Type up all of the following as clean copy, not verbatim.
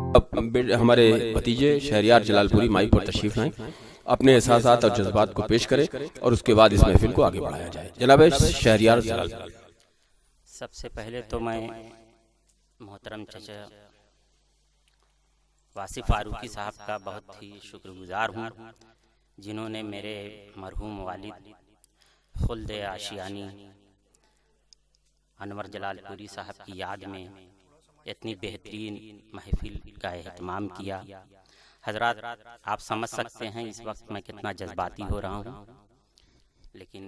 अब हमारे भतीजे शहरियार जलालपुरी माइक पर तशरीफ लाएं, अपने एहसासात और जज्बात को पेश करें और उसके बाद इस महफिल को आगे बढ़ाया जाए। जनाब शहरियार जलालपुरी। सबसे पहले तो मैं मोहतरम चचा वासिफ फारूकी साहब का बहुत ही शुक्रगुजार हूँ, जिन्होंने मेरे मरहूम वालिद खुल्द आशियानी अनवर जलालपुरी साहब की याद में इतनी बेहतरीन महफिल का एहतमाम किया। हजरात, आप समझ सकते हैं इस वक्त मैं कितना जज्बाती हो रहा हूँ, लेकिन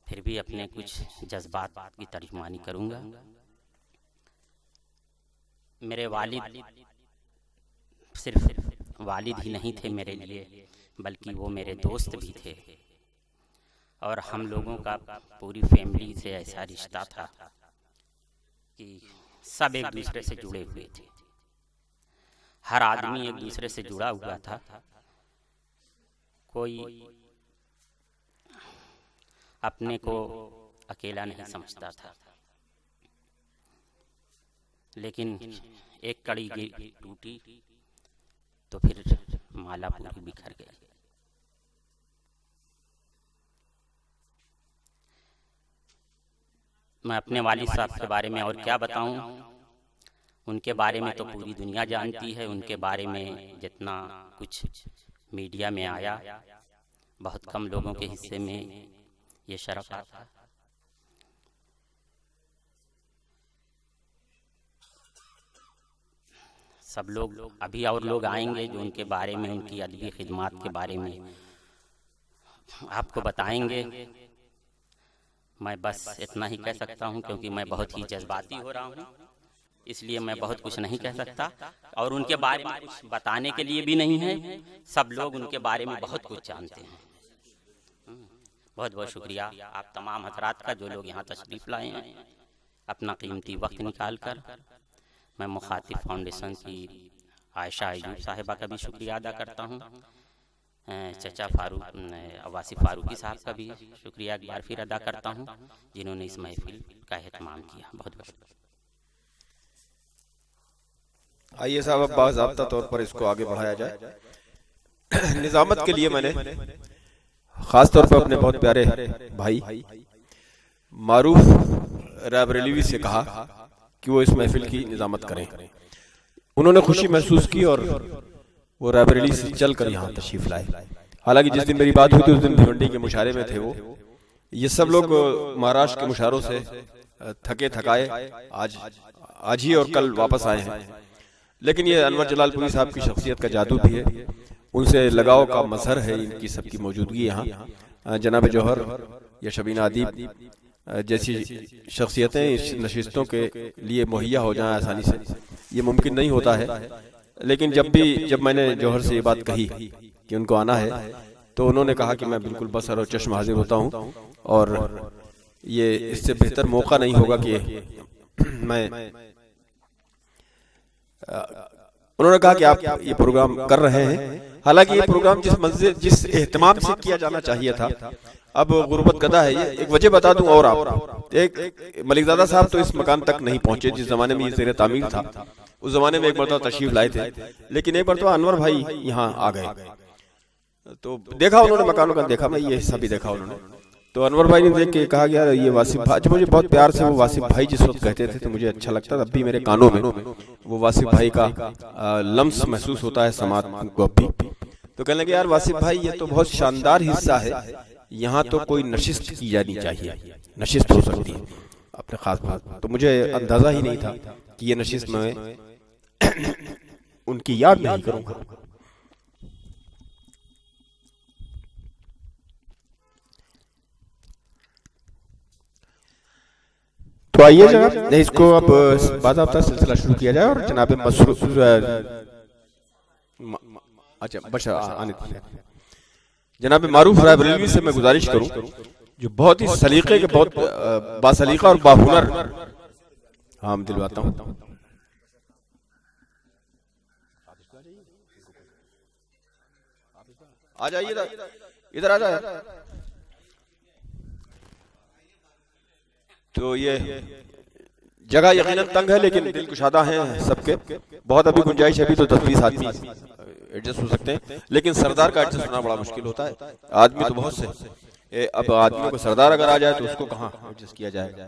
फिर भी अपने कुछ जज्बात की तर्जुमानी करूँगा। मेरे वालिद सिर्फ वालिद ही नहीं थे मेरे लिए, बल्कि वो मेरे दोस्त भी थे, और हम लोगों का पूरी फैमिली से ऐसा रिश्ता था कि सब एक दूसरे से जुड़े हुए थे। हर आदमी एक दूसरे से जुड़ा हुआ था। कोई अपने को अकेला नहीं समझता था, लेकिन एक कड़ी टूटी तो फिर माला पूरी बिखर गई। मैं अपने वालिद साहब के बारे में और क्या बताऊं। उनके बारे में तो पूरी दुनिया जानती है। उनके बारे में जितना कुछ मीडिया में आया, बहुत कम लोगों के हिस्से में ये शरफ आता। सब लोग अभी और लोग आएंगे जो उनके बारे में, उनकी अदबी खिदमात के बारे में आपको बताएंगे। मैं बस इतना ही कह सकता हूं, क्योंकि मैं बहुत ही जज्बाती हो रहा हूं, इसलिए मैं बहुत कुछ नहीं कह सकता। और उनके बारे में कुछ बताने के लिए भी नहीं है। सब लोग उनके बारे में बहुत कुछ जानते हैं। बहुत बहुत शुक्रिया आप तमाम हजरात का, जो लोग यहाँ तशरीफ़ लाए हैं अपना कीमती वक्त निकाल कर। मैं मुखातिब फाउंडेशन की आयशा अयूब साहिबा का भी शुक्रिया अदा करता हूँ। चचा वासिफ फारूकी साहब का भी शुक्रिया एक बार फिर अदा करता हूँ, जिन्होंने इस महफिल का एहतमाम किया। बहुत बहुत आइए साहब, अब बाज़ाब्ता तौर पर इसको आगे बढ़ाया जाए। निजामत के लिए मैंने खास तौर पर अपने बहुत प्यारे भाई मारूफ रायबरेली से कहा कि वो इस महफिल की निजामत करें। उन्होंने खुशी महसूस की और वो रायबरेली से चलकर यहाँ तशरीफ लाए। हालांकि जिस दिन मेरी बात हुई थी उस दिन भिवंडी के मुशारे में थे वो। ये सब लोग महाराष्ट्र के मुशारों से थके थकाए आज ही और कल वापस आए हैं। लेकिन ये अनवर जलालपुरी साहब की शख्सियत का जादू भी है, उनसे लगाव का मजहर है इनकी सबकी मौजूदगी यहाँ। जनाब जौहर या शबीना अदीब जैसी शख्सियतें इस नशिस्तों के लिए मुहैया हो जाएं आसानी से, ये मुमकिन नहीं होता है। लेकिन जब मैंने जौहर से ये बात कही कि उनको आना है, तो उन्होंने कहा कि मैं बिल्कुल बसर और चश्म हाजिर होता हूँ, और ये इससे बेहतर मौका नहीं होगा कि मैं उन्होंने कहा कि आप ये प्रोग्राम कर रहे हैं। हालांकि ये प्रोग्राम जिस एहतमाम से किया जाना चाहिए था, अब गुर्बत गदा है। ये एक वजह बता दूं और आप एक मलिकजादा साहब तो इस मकान तक नहीं पहुंचे जिस जमाने में ये ज़ेर तामीर था। उस जमाने में एक मरतबा तशरीफ लाए थे, लेकिन एक मरतबा अनवर भाई यहाँ आ गए, तो देखा उन्होंने मकानों का, देखा मैं ये हिस्सा भी देखा उन्होंने। तो अनवर भाई ने देख के कहा कि यार ये वासिफ भाई, मुझे बहुत प्यार से वो वासिफ भाई जिस वक्त कहते थे तो मुझे अच्छा लगता था। अब भी मेरे कानों में वो वासिफ भाई का लम्स महसूस होता है समात को अब भी। तो कहने लगे यार वासिफ भाई ये तो बहुत शानदार हिस्सा है, यहाँ तो कोई नशिस्त की जानी चाहिए, नशिस्त हो सकती है अपने खास बात। तो मुझे अंदाजा ही नहीं था कि ये नशिस्त मैं उनकी याद में ही करूँगा। तो आइए जनाब, इसको अब बाज़ाब्ता सिलसिला शुरू किया जाए और जनाब मसरूफ जनाब मारूफ रायबरेली से मैं गुजारिश करूं, जो बहुत ही सलीके के, बहुत बासलीका और बाहुनर, हाँ मैं दिलवाता हूं। आ जाइए इधर आ जाए। तो ये जगह यकीनन तंग है, लेकिन दिल कुशादा हैं सबके, बहुत अभी गुंजाइश है, अभी तो 10-20 आदमी एडजस्ट हो सकते हैं, लेकिन सरदार का एडजस्ट होना बड़ा मुश्किल होता है। आदमी तो बहुत से, अब आदमियों को सरदार अगर आ जाए तो उसको कहाँ एडजस्ट किया जाए।